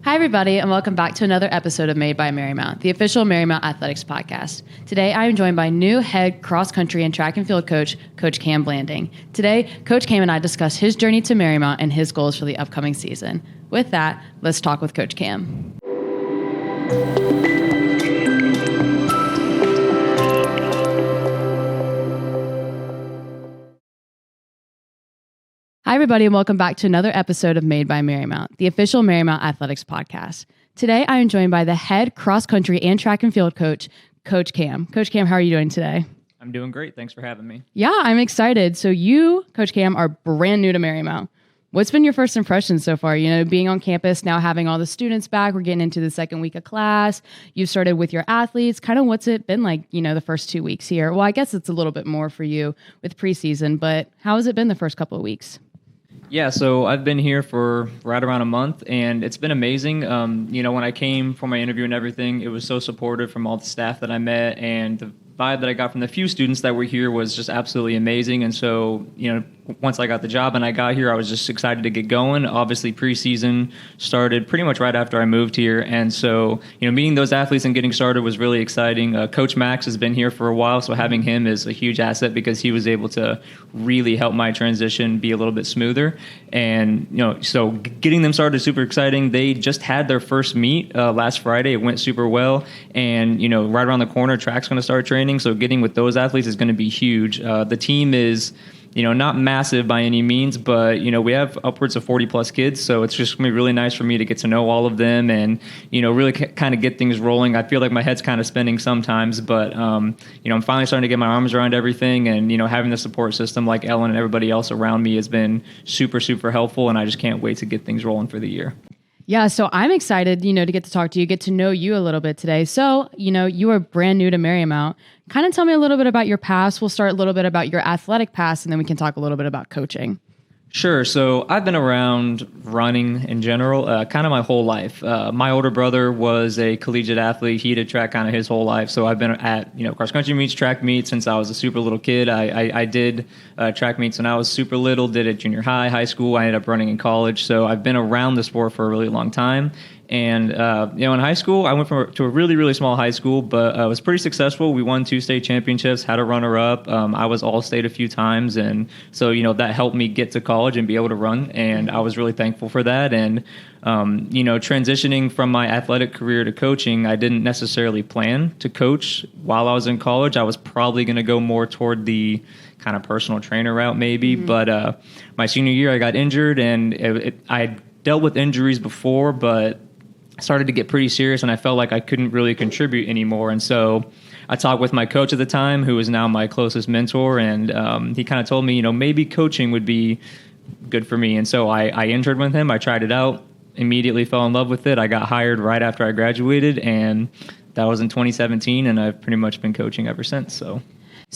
Hi, everybody, and welcome back to another episode of Made by Marymount, the official Marymount Athletics podcast. Today, I am joined by new head cross-country and track and field coach, Coach Kam Blanding. Today, Coach Kam and I discuss his journey to Marymount and his goals for the upcoming season. With that, let's talk with Coach Kam. Hi, everybody, and welcome back to another episode of Made by Marymount, the official Marymount Athletics podcast. Today, I am joined by the head cross-country and track and field coach, Coach Kam. Coach Kam, how are you doing today? I'm doing great. Thanks for having me. Yeah, I'm excited. So you, Coach Kam, are brand new to Marymount. What's been your first impression so far? You know, being on campus, now having all the students back, we're getting into the second week of class. You've started with your athletes. Kind of what's it been like, you know, the first 2 weeks here? Well, I guess it's a little bit more for you with preseason, but how has it been the first couple of weeks? Yeah, so I've been here for right around a month, and it's been amazing. You know, when I came for my interview and everything, it was so supportive from all the staff that I met, and the vibe that I got from the few students that were here was just absolutely amazing. And so, you know, once I got the job and I got here, I was just excited to get going. Obviously, preseason started pretty much right after I moved here. And so, you know, meeting those athletes and getting started was really exciting. Coach Max has been here for a while, so having him is a huge asset because he was able to really help my transition be a little bit smoother. And, you know, so getting them started is super exciting. They just had their first meet last Friday. It went super well. And, you know, right around the corner, track's going to start training. So getting with those athletes is going to be huge. The team is, you know, not massive by any means, but, you know, we have upwards of 40 plus kids. So it's just going to be really nice for me to get to know all of them and, you know, really kind of get things rolling. I feel like my head's kind of spinning sometimes, but, you know, I'm finally starting to get my arms around everything. And, you know, having the support system like Ellen and everybody else around me has been super, super helpful. And I just can't wait to get things rolling for the year. Yeah, so I'm excited, you know, to get to talk to you, get to know you a little bit today. So, you know, you are brand new to Marymount. Kind of tell me a little bit about your past. We'll start a little bit about your athletic past, and then we can talk a little bit about coaching. Sure. So I've been around running in general kind of my whole life. My older brother was a collegiate athlete. He did track kind of his whole life. So I've been at, you know, cross country meets, track meets since I was a super little kid. I did track meets when I was super little, did it junior high school. I ended up running in college. So I've been around the sport for a really long time. And, you know, in high school, I went to a really, really small high school, but I was pretty successful. We won 2 state championships, had a runner-up. I was all-state a few times. And so, you know, that helped me get to college and be able to run. And I was really thankful for that. And, you know, transitioning from my athletic career to coaching, I didn't necessarily plan to coach while I was in college. I was probably going to go more toward the kind of personal trainer route maybe. Mm-hmm. But my senior year, I got injured, and I dealt with injuries before, but started to get pretty serious, and I felt like I couldn't really contribute anymore. And so I talked with my coach at the time, who is now my closest mentor, and he kind of told me, you know, maybe coaching would be good for me. And so I interned with him. I tried it out, immediately fell in love with it. I got hired right after I graduated, and that was in 2017, and I've pretty much been coaching ever since. So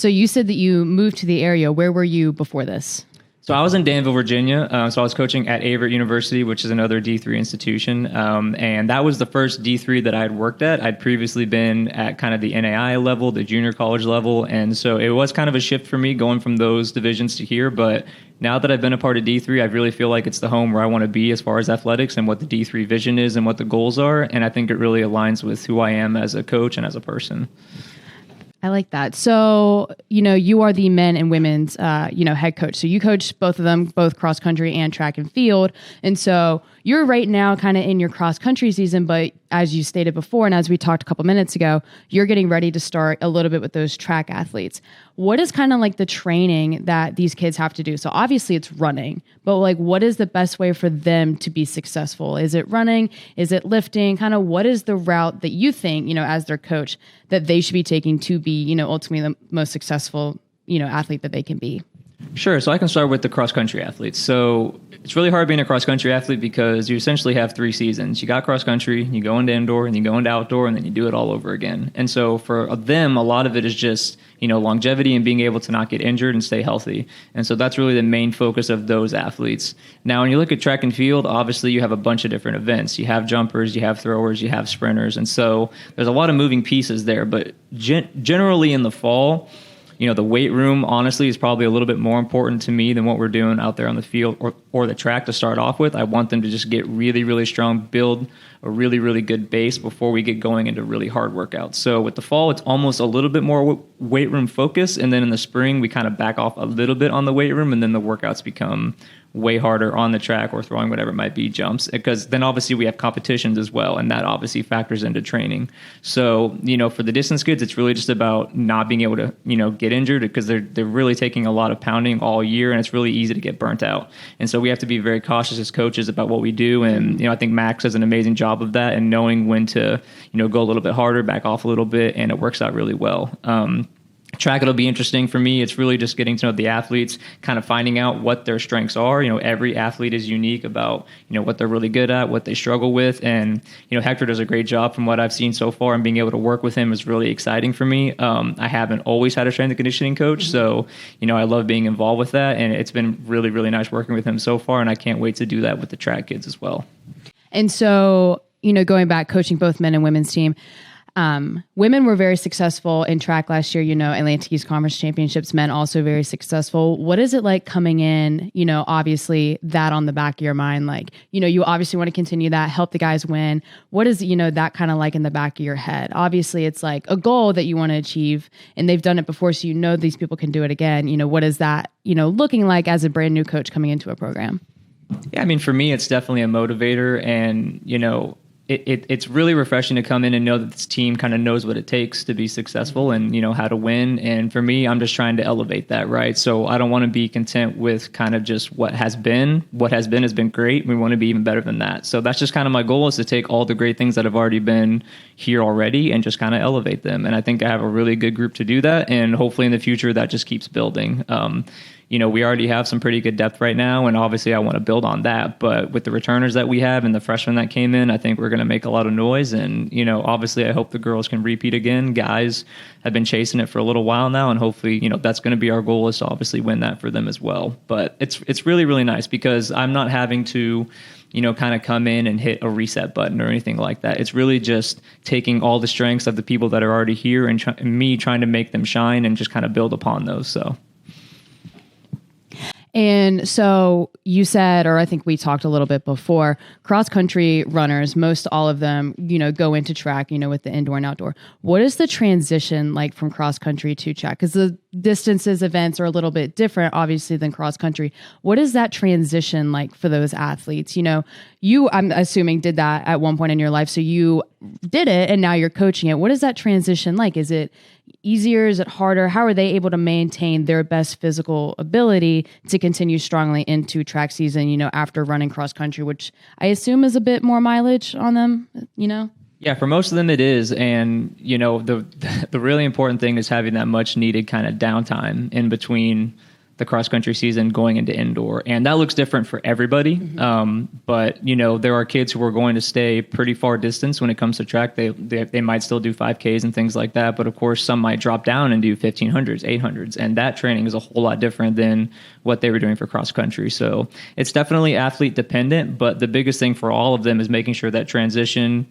you said that you moved to the area. Where were you before this? So I was in Danville, Virginia. So I was coaching at Averett University, which is another D3 institution. And that was the first D3 that I had worked at. I'd previously been at kind of the NAI level, the junior college level. And so it was kind of a shift for me going from those divisions to here. But now that I've been a part of D3, I really feel like it's the home where I want to be as far as athletics and what the D3 vision is and what the goals are. And I think it really aligns with who I am as a coach and as a person. I like that. So, you know, you are the men and women's, you know, head coach. So you coach both of them, both cross country and track and field. And so you're right now kind of in your cross country season, but as you stated before, and as we talked a couple minutes ago, you're getting ready to start a little bit with those track athletes. What is kind of like the training that these kids have to do? So obviously it's running, but like, what is the best way for them to be successful? Is it running? Is it lifting? Kind of what is the route that you think, you know, as their coach, that they should be taking to be, you know, ultimately the most successful, you know, athlete that they can be? Sure. So I can start with the cross-country athletes. So it's really hard being a cross-country athlete because you essentially have 3 seasons. You got cross-country, you go into indoor, and you go into outdoor, and then you do it all over again. And so for them, a lot of it is just, you know, longevity and being able to not get injured and stay healthy. And so that's really the main focus of those athletes. Now, when you look at track and field, obviously you have a bunch of different events. You have jumpers, you have throwers, you have sprinters. And so there's a lot of moving pieces there. But generally in the fall, The weight room, honestly, is probably a little bit more important to me than what we're doing out there on the field or the track to start off with. I want them to just get really, really strong, build a really, really good base before we get going into really hard workouts. So with the fall, it's almost a little bit more weight room focus. And then in the spring, we kind of back off a little bit on the weight room, and then the workouts become way harder on the track or throwing whatever it might be jumps, because then obviously we have competitions as well, and that obviously factors into training. So for the distance kids, it's really just about not being able to get injured, because they're really taking a lot of pounding all year, and it's really easy to get burnt out. And so we have to be very cautious as coaches about what we do, and I think Max does an amazing job of that and knowing when to go a little bit harder, back off a little bit, and it works out really well. Track, it'll be interesting for me. It's really just getting to know the athletes, kind of finding out what their strengths are. Every athlete is unique about, what they're really good at, what they struggle with. And, Hector does a great job from what I've seen so far, and being able to work with him is really exciting for me. I haven't always had a strength and conditioning coach. So, I love being involved with that. And it's been really, really nice working with him so far. And I can't wait to do that with the track kids as well. And so, going back, coaching both men and women's team, women were very successful in track last year, Atlantic East Conference Championships, men also very successful. What is it like coming in, obviously that on the back of your mind, like, you obviously want to continue that, help the guys win. What is, that kind of like in the back of your head? Obviously it's like a goal that you want to achieve, and they've done it before. So, these people can do it again. What is that, looking like as a brand new coach coming into a program? Yeah. I mean, for me, it's definitely a motivator, and, it's really refreshing to come in and know that this team kind of knows what it takes to be successful and, how to win. And for me, I'm just trying to elevate that, right? So I don't want to be content with kind of just what has been. What has been great. We want to be even better than that. So that's just kind of my goal, is to take all the great things that have already been here already and just kind of elevate them. And I think I have a really good group to do that. And hopefully in the future, that just keeps building. We already have some pretty good depth right now, and obviously I want to build on that. But with the returners that we have and the freshmen that came in, I think we're going to make a lot of noise. And, obviously I hope the girls can repeat again. Guys have been chasing it for a little while now, and hopefully, that's going to be our goal, is to obviously win that for them as well. But it's really, really nice, because I'm not having to, kind of come in and hit a reset button or anything like that. It's really just taking all the strengths of the people that are already here and me trying to make them shine and just kind of build upon those. So. And so you said, or I think we talked a little bit before, cross country runners, most all of them, go into track, with the indoor and outdoor. What is the transition like from cross country to track? Because the distances events are a little bit different, obviously, than cross country. What is that transition like for those athletes? You, I'm assuming, did that at one point in your life. So you did it and now you're coaching it. What is that transition like? Is it easier? Is it harder? How are they able to maintain their best physical ability to continue strongly into track season, after running cross country, which I assume is a bit more mileage on them, Yeah, for most of them it is. And, the really important thing is having that much needed kind of downtime in between the cross country season going into indoor. And that looks different for everybody. Mm-hmm. But, there are kids who are going to stay pretty far distance when it comes to track. They might still do 5Ks and things like that. But of course, some might drop down and do 1500s, 800s. And that training is a whole lot different than what they were doing for cross country. So it's definitely athlete dependent. But the biggest thing for all of them is making sure that transition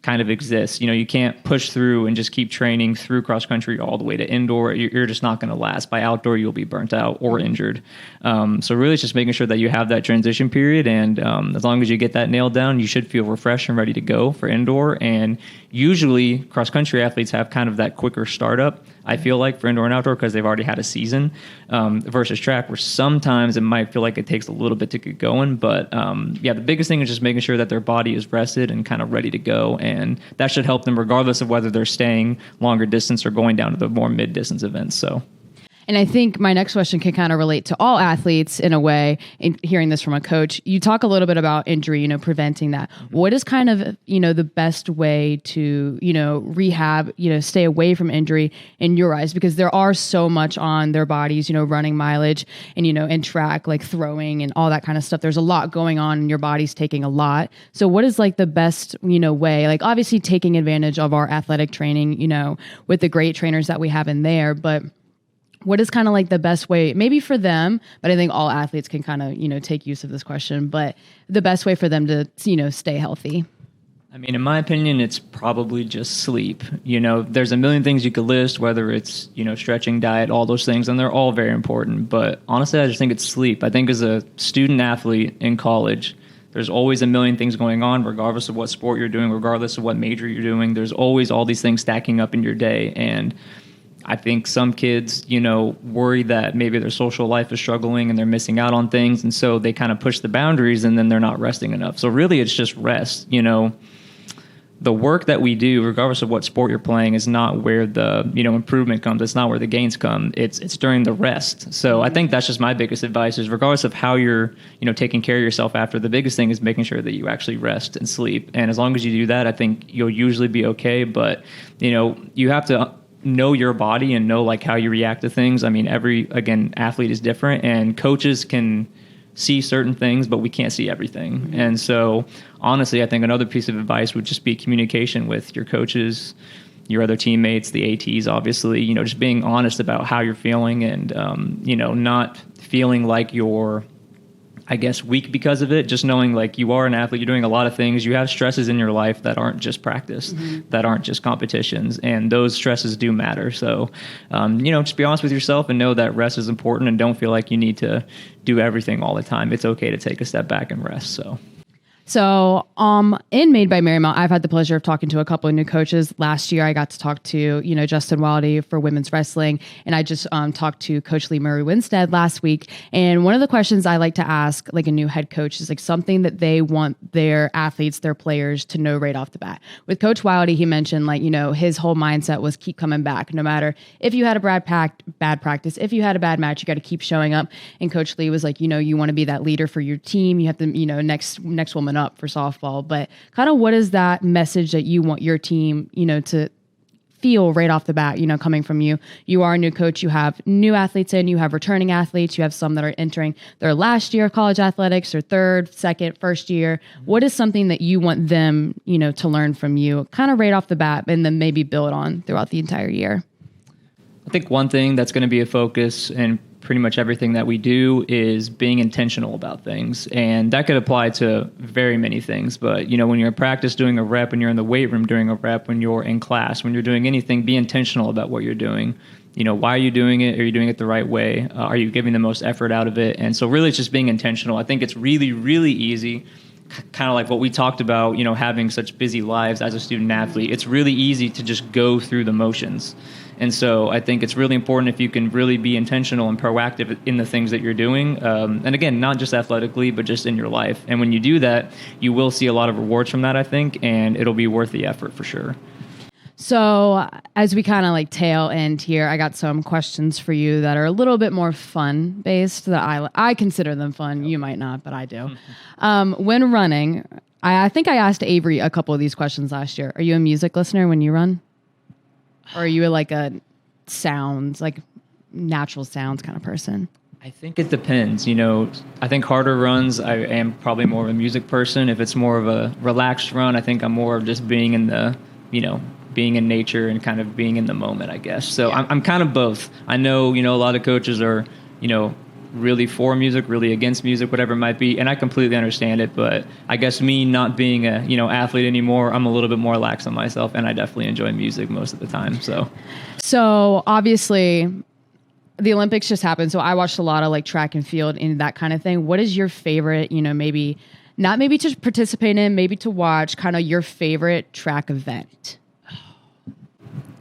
kind of exists. You can't push through and just keep training through cross country all the way to indoor. You're just not going to last. By outdoor, you'll be burnt out or injured. So really, it's just making sure that you have that transition period. And as long as you get that nailed down, you should feel refreshed and ready to go for indoor. And usually, cross country athletes have kind of that quicker startup, I feel like, for indoor and outdoor, because they've already had a season, versus track, where sometimes it might feel like it takes a little bit to get going. But the biggest thing is just making sure that their body is rested and kind of ready to go. And that should help them regardless of whether they're staying longer distance or going down to the more mid-distance events. So. And I think my next question can kind of relate to all athletes in a way, in hearing this from a coach. You talk a little bit about injury, preventing that. What is kind of, the best way to, rehab, stay away from injury in your eyes? Because there are so much on their bodies, running mileage and, and track, like throwing and all that kind of stuff. There's a lot going on and your body's taking a lot. So what is like the best, way, like obviously taking advantage of our athletic training, with the great trainers that we have in there, but what is kind of like the best way, maybe for them, but I think all athletes can kind of, take use of this question, but the best way for them to, stay healthy? I mean, in my opinion, it's probably just sleep. You know, there's a million things you could list, whether it's, you know, stretching, diet, all those things, and they're all very important. But honestly, I just think it's sleep. I think as a student athlete in college, there's always a million things going on, regardless of what sport you're doing, regardless of what major you're doing. There's always all these things stacking up in your day. And I think some kids, you know, worry that maybe their social life is struggling and they're missing out on things. And so they kind of push the boundaries and then they're not resting enough. So really, it's just rest. You know, the work that we do, regardless of what sport you're playing, is not where the, you know, improvement comes. It's not where the gains come. It's during the rest. So I think that's just my biggest advice is regardless of how you're, you know, taking care of yourself after, the biggest thing is making sure that you actually rest and sleep. And as long as you do that, I think you'll usually be okay. But, you know, you have to know your body and know like how you react to things. I mean, again, athlete is different, and coaches can see certain things, but we can't see everything. Mm-hmm. And so honestly, I think another piece of advice would just be communication with your coaches, your other teammates, the ATs, obviously, you know, just being honest about how you're feeling and, you know, not feeling like you're, I guess, weak because of it. Just knowing like you are an athlete, you're doing a lot of things. You have stresses in your life that aren't just practice, that aren't just competitions, and those stresses do matter. So, you know, just be honest with yourself and know that rest is important, and don't feel like you need to do everything all the time. It's okay to take a step back and rest. So in Made by Marymount, I've had the pleasure of talking to a couple of new coaches. Last year, I got to talk to, you know, Justin Wildy for women's wrestling. And I just talked to Coach Lee Murray Winstead last week. And one of the questions I like to ask like a new head coach is like something that they want their athletes, their players to know right off the bat. With Coach Wildy, he mentioned like, you know, his whole mindset was keep coming back. No matter if you had a bad practice, if you had a bad match, you got to keep showing up. And Coach Lee was like, you know, you want to be that leader for your team. You have to, you know, next woman up for softball. But kind of what is that message that you want your team, you know, to feel right off the bat, you know, coming from you? You are a new coach. You have new athletes in, you have returning athletes. You have some that are entering their last year of college athletics or third, second, first year. What is something that you want them, you know, to learn from you kind of right off the bat and then maybe build on throughout the entire year? I think one thing that's going to be a focus in pretty much everything that we do is being intentional about things. And that could apply to very many things. But, you know, when you're in practice doing a rep, when you're in the weight room doing a rep, when you're in class, when you're doing anything, be intentional about what you're doing. You know, why are you doing it? Are you doing it the right way? Are you giving the most effort out of it? And so really it's just being intentional. I think it's really, really easy, kind of like what we talked about, you know, having such busy lives as a student athlete. It's really easy to just go through the motions. And so I think it's really important if you can really be intentional and proactive in the things that you're doing. And again, not just athletically, but just in your life. And when you do that, you will see a lot of rewards from that, I think, and it'll be worth the effort for sure. So as we kind of like tail end here, I got some questions for you that are a little bit more fun based that I consider them fun. You might not, but I do. When running, I think I asked Avery a couple of these questions last year. Are you a music listener when you run? Or are you like a sounds, like natural sounds kind of person? I think it depends. You know, I think harder runs, I am probably more of a music person. If it's more of a relaxed run, I think I'm more of just being in the, you know, being in nature and kind of being in the moment, I guess. So yeah. I'm kind of both. I know, you know, a lot of coaches are, you know, really for music, really against music, whatever it might be. And I completely understand it. But I guess me not being a, you know, athlete anymore, I'm a little bit more lax on myself, and I definitely enjoy music most of the time. So obviously the Olympics just happened. So I watched a lot of like track and field and that kind of thing. What is your favorite, you know, maybe not maybe to participate in, maybe to watch, kind of your favorite track event?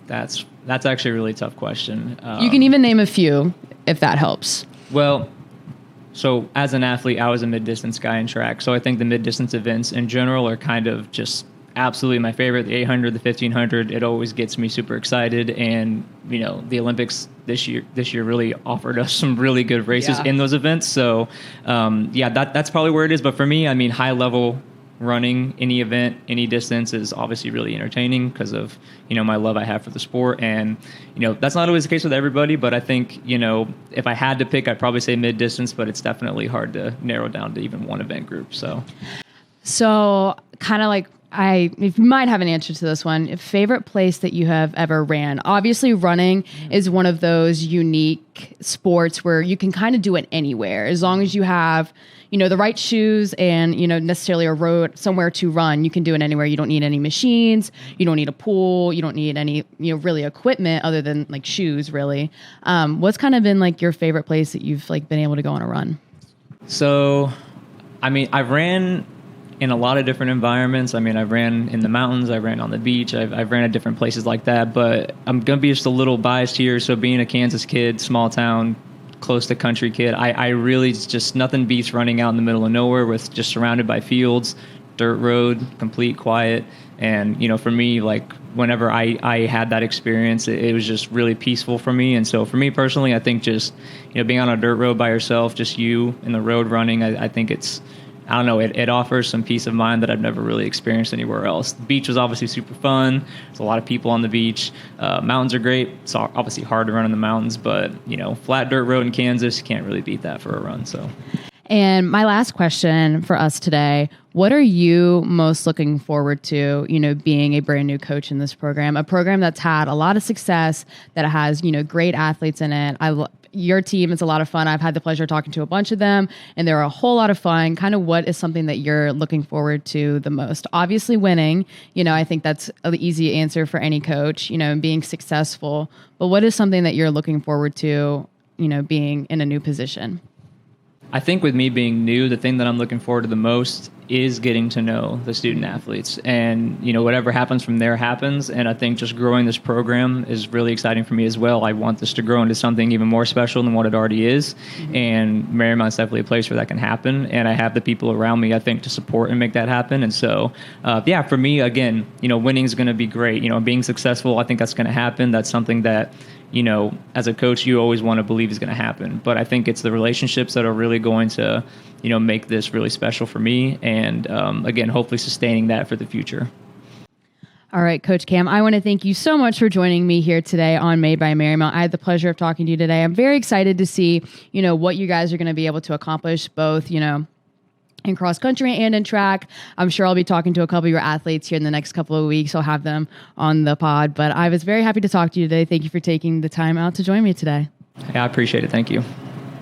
That's actually a really tough question. You can even name a few if that helps. Well, so as an athlete, I was a mid-distance guy in track. So I think the mid-distance events in general are kind of just absolutely my favorite. The 800, the 1500, it always gets me super excited. And, you know, the Olympics this year really offered us some really good races in those events. So, that's probably where it is. But for me, I mean, high-level running, any event, any distance is obviously really entertaining because of, you know, my love I have for the sport. And, you know, that's not always the case with everybody, but I think, you know, if I had to pick, I'd probably say mid distance, but it's definitely hard to narrow down to even one event group. So kind of like you might have an answer to this one. Favorite place that you have ever ran? Obviously, running is one of those unique sports where you can kind of do it anywhere as long as you have, the right shoes and, necessarily a road somewhere to run. You can do it anywhere. You don't need any machines. You don't need a pool. You don't need any, really equipment other than like shoes, really. What's kind of been like your favorite place that you've like been able to go on a run? So, I ran in a lot of different environments. I ran in the mountains, I ran on the beach, I've ran at different places like that, but I'm going to be just a little biased here. So being a Kansas kid, small town, close to country kid, I really just, nothing beats running out in the middle of nowhere with just surrounded by fields, dirt road, complete quiet. And, for me, like whenever I had that experience, it was just really peaceful for me. And so for me personally, I think just, being on a dirt road by yourself, just you in the road running, I think I don't know, it offers some peace of mind that I've never really experienced anywhere else. The beach was obviously super fun. There's a lot of people on the beach. Mountains are great. It's obviously hard to run in the mountains, but, flat dirt road in Kansas, you can't really beat that for a run. So. And my last question for us today, what are you most looking forward to, being a brand new coach in this program, a program that's had a lot of success, that has, great athletes in it. Your team is a lot of fun. I've had the pleasure of talking to a bunch of them, and they're a whole lot of fun. Kind of what is something that you're looking forward to the most? Obviously winning, I think that's an easy answer for any coach, and being successful. But what is something that you're looking forward to, being in a new position? I think with me being new, the thing that I'm looking forward to the most is getting to know the student athletes, and whatever happens from there happens. And I think just growing this program is really exciting for me as well. I want this to grow into something even more special than what it already is. Mm-hmm. And Marymount's definitely a place where that can happen. And I have the people around me, I think, to support and make that happen. And so, for me, again, winning is going to be great. Being successful, I think that's going to happen. That's something that, as a coach, you always want to believe is going to happen. But I think it's the relationships that are really going to, make this really special for me. And again, hopefully sustaining that for the future. All right, Coach Kam, I want to thank you so much for joining me here today on Made by Marymount. I had the pleasure of talking to you today. I'm very excited to see, what you guys are going to be able to accomplish, both, in cross country and in track. I'm sure I'll be talking to a couple of your athletes here in the next couple of weeks. I'll have them on the pod. But I was very happy to talk to you today. Thank you for taking the time out to join me today. Yeah, I appreciate it. Thank you.